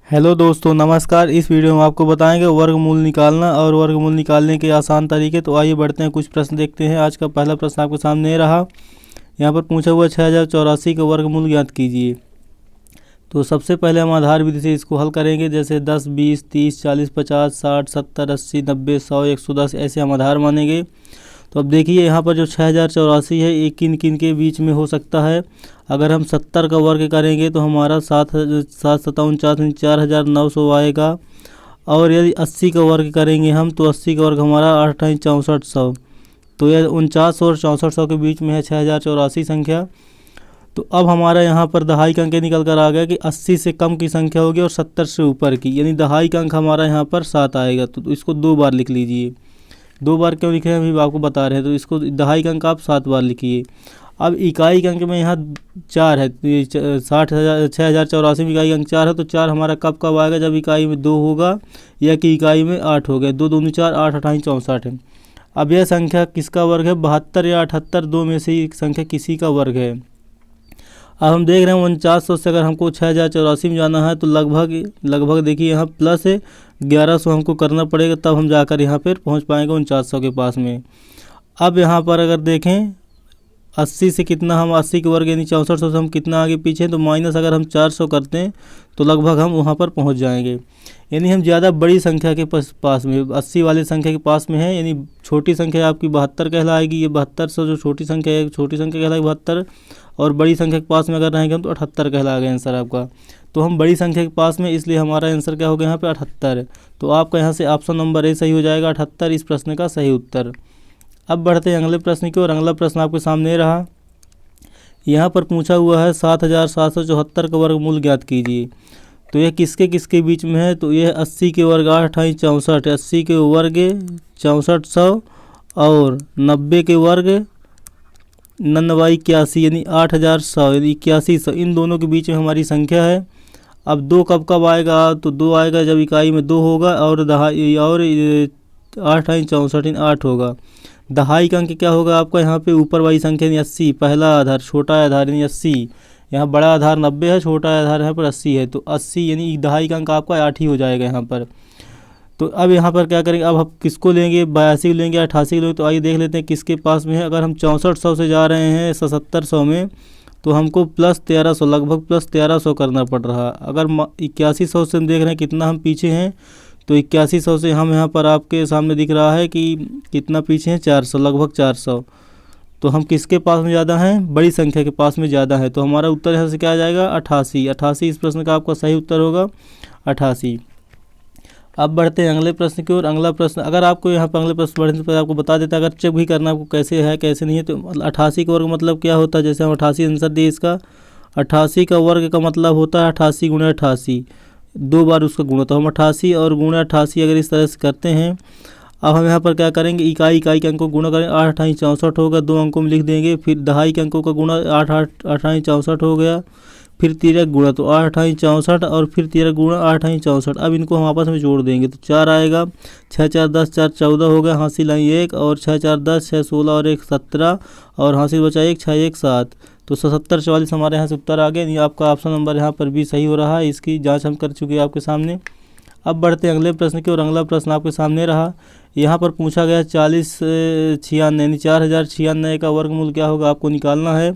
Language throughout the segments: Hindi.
हेलो दोस्तों, नमस्कार। इस वीडियो में आपको बताएंगे वर्गमूल निकालना और वर्गमूल निकालने के आसान तरीके। तो आइए बढ़ते हैं, कुछ प्रश्न देखते हैं। आज का पहला प्रश्न आपके सामने रहा। यहाँ पर पूछा हुआ 6084 का वर्गमूल ज्ञात कीजिए। तो सबसे पहले हम आधार विधि से इसको हल करेंगे, जैसे 10, 20, 30, 40, 50, 60, 70, 80, 90, 100, 110 ऐसे हम आधार मानेंगे। तो अब देखिए यहाँ पर जो 6084 है ये किन किन के बीच में हो सकता है। अगर हम 70 का वर्ग करेंगे तो हमारा 7 7 4900 आएगा। और यदि 80 का वर्ग करेंगे हम तो 80 का वर्ग हमारा 8 6400। तो यह 49 और 6400 के बीच में है 6084 संख्या। तो अब हमारा यहाँ पर दहाई का अंक निकल कर आ गया कि 80 से कम की संख्या होगी और 70 से ऊपर की, यानी दहाई का अंक हमारा यहाँ पर 7 आएगा। तो इसको 2 बार लिख लीजिए। 2 बार क्यों लिखे हैं अभी आपको बता रहे हैं। तो इसको दहाई का अंक आप 7 बार लिखिए। अब इकाई का अंक में यहाँ 4 है, तो ये 6084 में इकाई का अंक 4 है। तो 4 हमारा कब कब आएगा, जब इकाई में 2 होगा या कि इकाई में 8 हो गया। 2 दूनी 4, 8 अठाई 64 है। अब यह संख्या किसका वर्ग है, 72 या 78, दो में से एक संख्या किसी का वर्ग है। अब हम देख रहे हैं 4900 से अगर हमको 6084 में जाना है तो लगभग देखिए यहाँ प्लस 1100 हमको करना पड़ेगा, तब हम जाकर यहाँ पर पहुँच पाएंगे 4900 के पास में। अब यहाँ पर अगर देखें 80 से कितना, हम 80 के वर्ग यानी 6400 से हम कितना आगे पीछे हैं, तो माइनस अगर हम 400 करते हैं तो लगभग हम वहाँ पर पहुँच जाएंगे। यानी हम ज़्यादा बड़ी संख्या के पास में 80 वाली संख्या के पास में है। यानी छोटी संख्या आपकी 72 कहलाएगी। ये 7200 जो छोटी संख्या है, छोटी संख्या कहलाएगी 72। और बड़ी संख्या के पास में अगर रहेंगे हम तो 78 कहलाएगा आंसर आपका। तो हम बड़ी संख्या के पास में, इसलिए हमारा आंसर क्या हो गया यहाँ पे 78। तो आपका यहाँ से ऑप्शन नंबर ए सही हो जाएगा, 78 इस प्रश्न का सही उत्तर। अब बढ़ते हैं अगले प्रश्न की ओर। अगला प्रश्न आपके सामने रहा। यहाँ पर पूछा हुआ है 7774 का वर्गमूल ज्ञात कीजिए। तो यह किसके किसके बीच में है, तो यह 80 के वर्ग 8 अठाई 64, 80 के वर्ग 6400 और 90 के वर्ग 81 यानी 8100 यानी 8100, इन दोनों के बीच में हमारी संख्या है। अब 2 कब कब आएगा, तो 2 आएगा जब इकाई में 2 होगा और दहाई और 8 64 8 होगा। दहाई का अंक क्या होगा आपका यहाँ पे, ऊपर वाली संख्या यानी 80, पहला आधार छोटा आधार यानी 80, यहाँ बड़ा आधार 90 है, छोटा आधार यहाँ पर 80 है। तो 80 यानी दहाई का अंक आपका 8 ही हो जाएगा यहाँ पर। तो अब यहाँ पर क्या करेंगे, अब हम किसको लेंगे, 82 लेंगे 88 लेंगे। तो आइए देख लेते हैं किसके पास में है। अगर हम 6400 से जा रहे हैं 7700 में तो हमको प्लस 1300, लगभग प्लस 1300 करना पड़ रहा। अगर 8100 से हम देख रहे हैं कितना हम पीछे हैं, तो 8100 से हम यहाँ पर आपके सामने दिख रहा है कि कितना पीछे हैं, 400, लगभग 400। तो हम किसके पास में ज़्यादा हैं, बड़ी संख्या के पास में ज़्यादा है। तो हमारा उत्तर यहाँ से क्या आ जाएगा, 88। 88 इस प्रश्न का आपका सही उत्तर होगा, 88। अब बढ़ते हैं अगले प्रश्न की ओर। अगला प्रश्न, अगर आपको यहाँ पर अगले प्रश्न बढ़ने से पहले आपको बता देता, अगर चेक भी करना आपको कैसे है कैसे नहीं है। तो 88 का वर्ग मतलब क्या होता है, जैसे हम 88 आंसर दिए इसका। 88 का वर्ग का मतलब होता है 88 गुणा 88, 2 बार उसका गुणा। तो हम 88 और गुणा 88 अगर इस तरह से करते हैं। अब हम यहाँ पर क्या करेंगे, इकाई के अंकों को गुणा करें। 8 अठाई 64 होगा, 2 अंकों में लिख देंगे। फिर दहाई के अंकों का गुणा, 8 8 अठाई 64 हो गया। फिर 13 गुणा, तो 8 अठाई 64 और फिर 13 गुणा 8 अठाई 64। अब इनको हम आपस में जोड़ देंगे तो 4 आएगा। 6 4 10, 4 14 हो गया, हासिल आई 1 और 6 4 10, 6 16 और 1 17 और हासिल बचा 1, 6 1 7। तो 77 44 हमारे यहाँ से उत्तर आ गया। यानी आपका ऑप्शन नंबर यहाँ पर भी सही हो रहा है। इसकी जाँच हम कर चुके हैं आपके सामने। अब बढ़ते हैं अगले प्रश्न की और। अगला प्रश्न आपके सामने रहा। यहाँ पर पूछा गया 40 96 यानी 4096 का वर्गमूल क्या होगा, आपको निकालना है।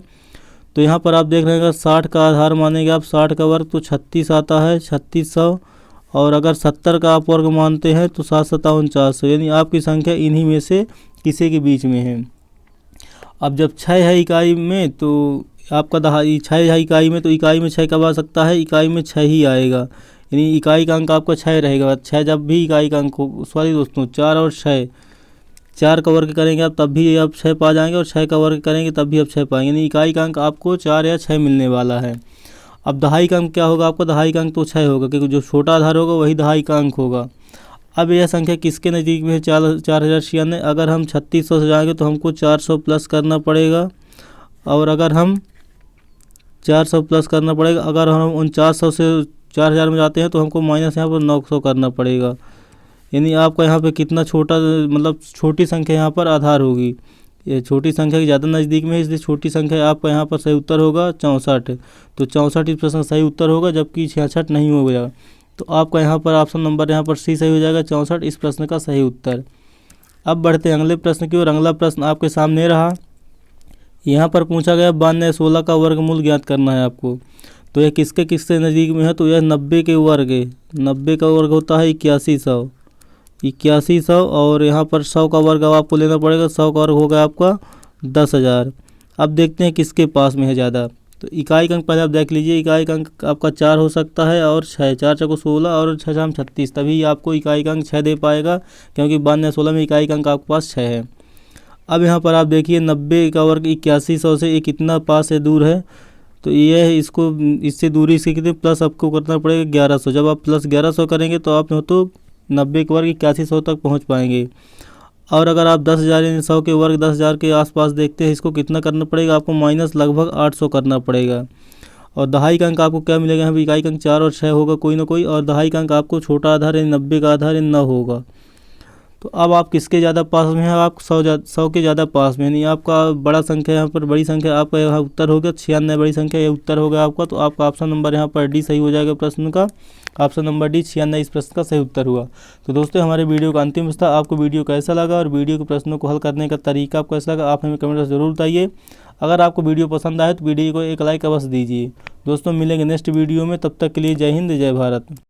तो यहाँ पर आप देख रहे हैं 60 का आधार मानेंगे आप, 60 का वर्ग तो 36 आता है, 3600। और अगर 70 का आप वर्ग मानते हैं तो 7 7 4900, यानी आपकी संख्या इन्हीं में से किसी के बीच में है। अब जब 6 है इकाई में तो आपका दहाई 6 है इकाई में, तो इकाई में 6 कब आ सकता है, इकाई में 6 ही आएगा। यानी इकाई का अंक आपका 6 रहेगा। 6 जब भी इकाई का अंक हो, सॉरी दोस्तों 4 और 6, 4 का वर्ग करेंगे आप तब भी आप 6 पा जाएंगे और 6 का वर्ग करेंगे तब भी आप 6 पाएंगे। यानी इकाई का अंक आपको 4 या 6 मिलने वाला है। अब दहाई का अंक क्या होगा आपका, दहाई का अंक तो 6 होगा, क्योंकि जो छोटा आधार होगा वही दहाई का अंक होगा। अब यह संख्या किसके नज़दीक में है, 4096। अगर हम 3600 से जाएंगे तो हमको 400 प्लस करना पड़ेगा। और अगर हम 400 प्लस करना पड़ेगा, अगर हम 4900 से 4000 में जाते हैं तो हमको माइनस यहाँ पर 900 करना पड़ेगा। यानी आपका यहाँ पे कितना छोटा, मतलब छोटी संख्या यहाँ पर आधार होगी। ये छोटी संख्या के ज़्यादा नज़दीक में है, इसलिए छोटी संख्या आपका यहाँ पर सही उत्तर होगा 64। तो 64 इस प्रश्न का सही उत्तर होगा, जबकि 66 नहीं होगा। तो आपका यहाँ पर ऑप्शन नंबर यहाँ पर सी सही हो जाएगा, 64 इस प्रश्न का सही उत्तर। अब बढ़ते हैं अगले प्रश्न की ओर। अगला प्रश्न आपके सामने रहा। यहाँ पर पूछा गया 92 16 का वर्गमूल ज्ञात करना है आपको। तो यह किसके किससे नज़दीक में है, तो यह 90 के वर्ग है। 90 का वर्ग होता है 8100, 8100 और यहाँ पर 100 का वर्ग अब आपको लेना पड़ेगा। 100 का वर्ग होगा आपका 10,000। अब देखते हैं किसके पास में है ज़्यादा। तो इकाई अंक पहले आप देख लीजिए, इकाई अंक आपका 4 हो सकता है और 6, 4 चौको 16 और 6 6 36, तभी आपको इकाई अंक 6 दे पाएगा, क्योंकि 92 16 में इकाई अंक आपके पास 6 है। अब यहाँ पर आप देखिए 90 का वर्ग 8100 से ये कितना पास है, दूर है। तो ये है, इसको इससे दूरी से कितने प्लस आपको करना पड़ेगा 1100। जब आप प्लस 1100 करेंगे तो आप तो 90 के वर्ग 8100 तक पहुँच पाएंगे। और अगर आप 10,000 यानी 100 के वर्ग 10,000 के आसपास देखते हैं, इसको कितना करना पड़ेगा आपको, माइनस लगभग 800 करना पड़ेगा। और दहाई का अंक आपको क्या मिलेगा, यहाँ पर इकाई का अंक 4 और 6 होगा कोई ना कोई, और दहाई का अंक आपको छोटा आधार यानी 90 का आधार यानी 9 होगा। तो अब आप किसके ज़्यादा पास में है, आप 100 के ज़्यादा पास में, यानी आपका बड़ा संख्या यहाँ पर बड़ी संख्या आपका यहाँ उत्तर हो गया 96, बड़ी संख्या ये उत्तर हो गया आपका। तो आपका ऑप्शन नंबर यहाँ पर डी सही हो जाएगा प्रश्न का। ऑप्शन नंबर डी 96 इस प्रश्न का सही उत्तर हुआ। तो दोस्तों हमारे वीडियो का अंतिम हिस्सा, आपको वीडियो कैसा लगा और वीडियो के प्रश्नों को हल करने का तरीका आपको कैसा लगा, आप हमें कमेंट में ज़रूर बताइए। अगर आपको वीडियो पसंद आए तो वीडियो को एक लाइक अवश्य दीजिए। दोस्तों मिलेंगे नेक्स्ट वीडियो में, तब तक के लिए जय हिंद जय भारत।